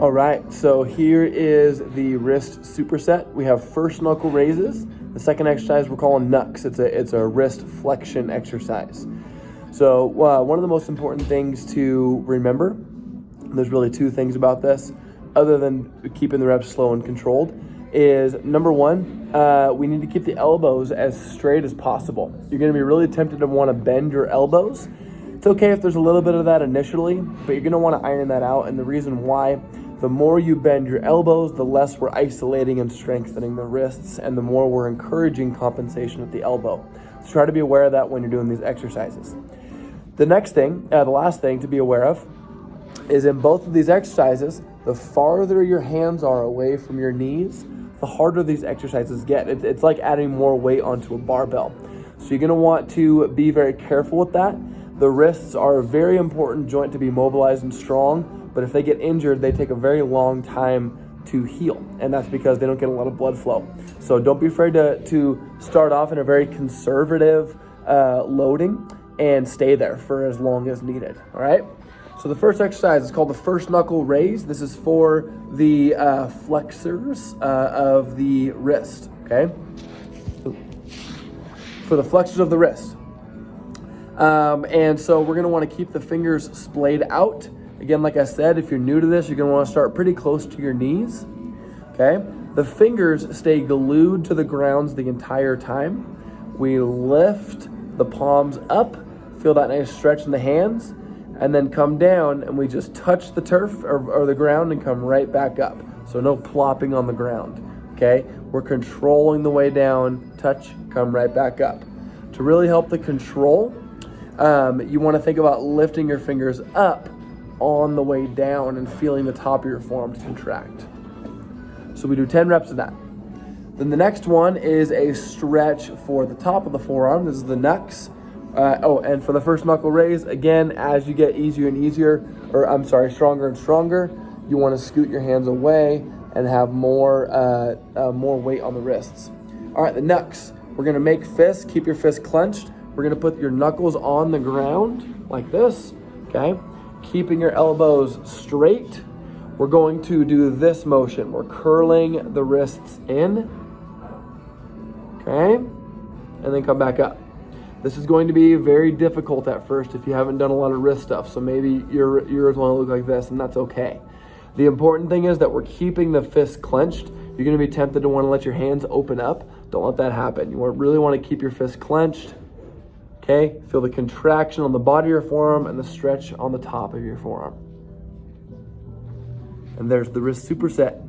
All right, so here is the wrist superset. We have first knuckle raises. The second exercise we're calling knucks. It's a wrist flexion exercise. So one of the most important things to remember, there's really two things about this, other than keeping the reps slow and controlled, is number one, we need to keep the elbows as straight as possible. You're gonna be really tempted to wanna bend your elbows. It's okay if there's a little bit of that initially, but you're gonna wanna iron that out. And the reason why, the more you bend your elbows, the less we're isolating and strengthening the wrists, and the more we're encouraging compensation at the elbow. So try to be aware of that when you're doing these exercises. The next thing, the last thing to be aware of, is in both of these exercises, the farther your hands are away from your knees, the harder these exercises get. It's like adding more weight onto a barbell. So you're gonna want to be very careful with that. The wrists are a very important joint to be mobilized and strong, but if they get injured, they take a very long time to heal, and that's because they don't get a lot of blood flow. So don't be afraid to start off in a very conservative loading and stay there for as long as needed, all right? So the first exercise is called the first knuckle raise. This is for the flexors of the wrist, okay? For the flexors of the wrist. And so we're gonna wanna keep the fingers splayed out. Again, like I said, if you're new to this, you're gonna wanna start pretty close to your knees, okay? The fingers stay glued to the ground the entire time. We lift the palms up, feel that nice stretch in the hands, and then come down and we just touch the turf or the ground and come right back up. So no plopping on the ground, okay? We're controlling the way down, touch, come right back up. To really help the control, you wanna think about lifting your fingers up on the way down and feeling the top of your forearms contract. So we do 10 reps of that. Then the next one is a stretch for the top of the forearm. This is the knucks. And for the first knuckle raise, again, as you get easier and easier, stronger and stronger, you want to scoot your hands away and have more weight on the wrists. All right, the knucks. We're gonna make fists, keep your fists clenched. We're gonna put your knuckles on the ground like this, okay? Keeping your elbows straight. We're going to do this motion. We're curling the wrists in, okay? And then come back up. This is going to be very difficult at first if you haven't done a lot of wrist stuff, so maybe yours want to look like this, and that's okay. The important thing is that we're keeping the fists clenched. You're going to be tempted to want to let your hands open up. Don't let that happen. You really want to keep your fists clenched, okay? Feel the contraction on the body of your forearm and the stretch on the top of your forearm. And there's the wrist superset.